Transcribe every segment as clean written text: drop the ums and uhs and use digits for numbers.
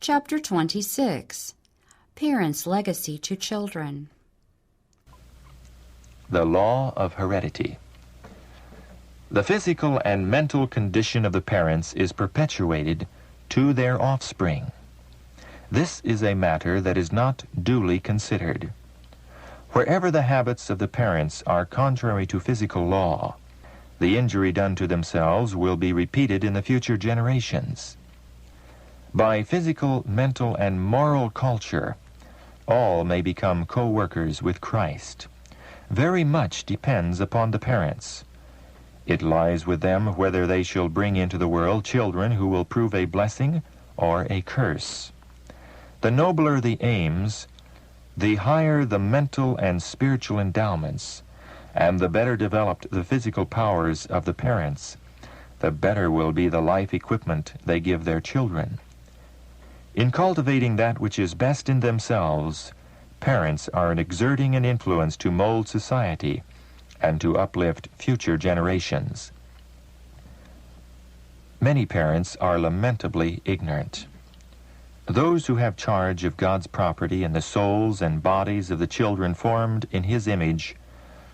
Chapter 26. Parents' Legacy to Children. The Law of Heredity. The physical and mental condition of the parents is perpetuated to their offspring. This is a matter that is not duly considered. Wherever the habits of the parents are contrary to physical law, the injury done to themselves will be repeated in the future generations. By physical, mental, and moral culture, all may become co-workers with Christ. Very much depends upon the parents. It lies with them whether they shall bring into the world children who will prove a blessing or a curse. The nobler the aims, the higher the mental and spiritual endowments, and the better developed the physical powers of the parents, the better will be the life equipment they give their children. In cultivating that which is best in themselves, parents are exerting an influence to mold society and to uplift future generations. Many parents are lamentably ignorant. Those who have charge of God's property and the souls and bodies of the children formed in His image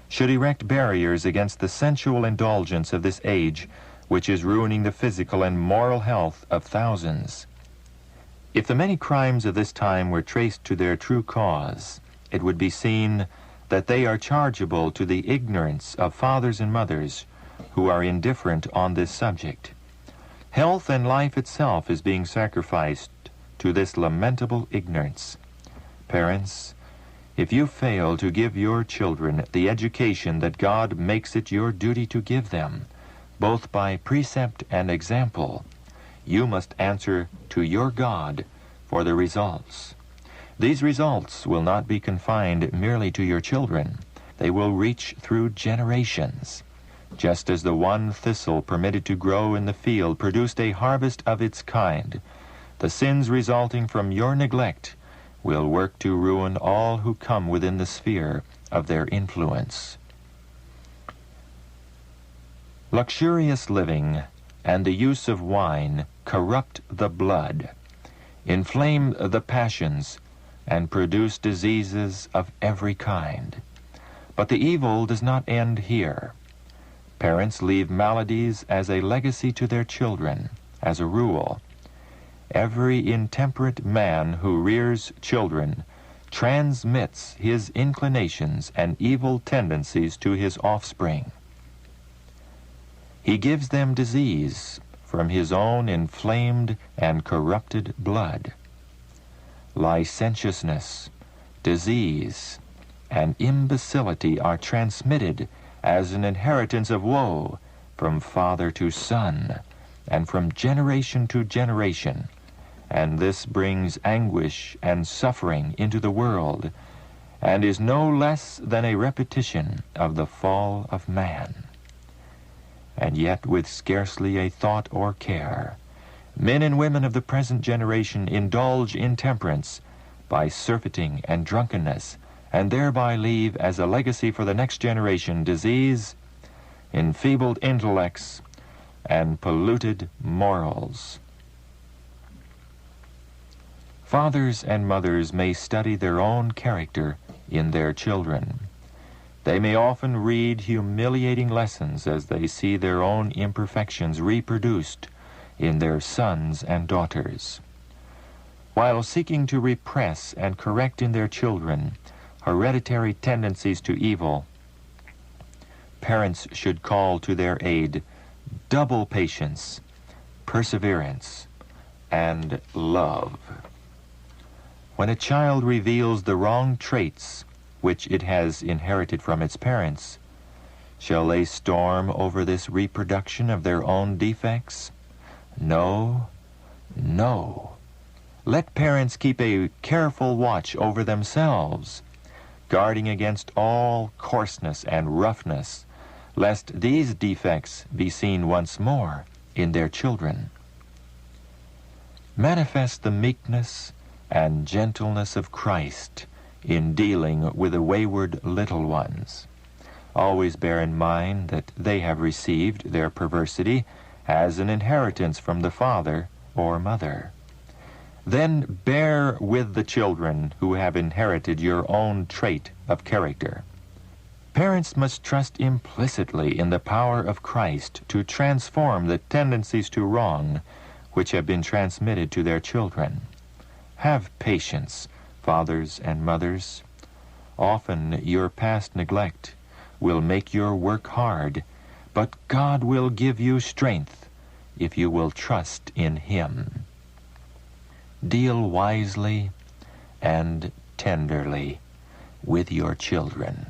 should erect barriers against the sensual indulgence of this age, which is ruining the physical and moral health of thousands. If the many crimes of this time were traced to their true cause, it would be seen that they are chargeable to the ignorance of fathers and mothers who are indifferent on this subject. Health and life itself is being sacrificed to this lamentable ignorance. Parents, if you fail to give your children the education that God makes it your duty to give them, both by precept and example, you must answer to your God for the results. These results will not be confined merely to your children. They will reach through generations. Just as the one thistle permitted to grow in the field produced a harvest of its kind, the sins resulting from your neglect will work to ruin all who come within the sphere of their influence. Luxurious living and the use of wine corrupt the blood, inflame the passions, and produce diseases of every kind. But the evil does not end here. Parents leave maladies as a legacy to their children. As a rule, every intemperate man who rears children transmits his inclinations and evil tendencies to his offspring. He gives them disease from his own inflamed and corrupted blood. Licentiousness, disease, and imbecility are transmitted as an inheritance of woe from father to son and from generation to generation, and this brings anguish and suffering into the world and is no less than a repetition of the fall of man. And yet, with scarcely a thought or care, men and women of the present generation indulge in temperance by surfeiting and drunkenness, and thereby leave as a legacy for the next generation disease, enfeebled intellects, and polluted morals. Fathers and mothers may study their own character in their children. They may often read humiliating lessons as they see their own imperfections reproduced in their sons and daughters. While seeking to repress and correct in their children hereditary tendencies to evil, parents should call to their aid double patience, perseverance, and love. When a child reveals the wrong traits which it has inherited from its parents, shall they storm over this reproduction of their own defects? No, no. Let parents keep a careful watch over themselves, guarding against all coarseness and roughness, lest these defects be seen once more in their children. Manifest the meekness and gentleness of Christ in dealing with the wayward little ones. Always bear in mind that they have received their perversity as an inheritance from the father or mother. Then bear with the children who have inherited your own trait of character. Parents must trust implicitly in the power of Christ to transform the tendencies to wrong which have been transmitted to their children. Have patience, fathers and mothers. Often your past neglect will make your work hard, but God will give you strength if you will trust in Him. Deal wisely and tenderly with your children.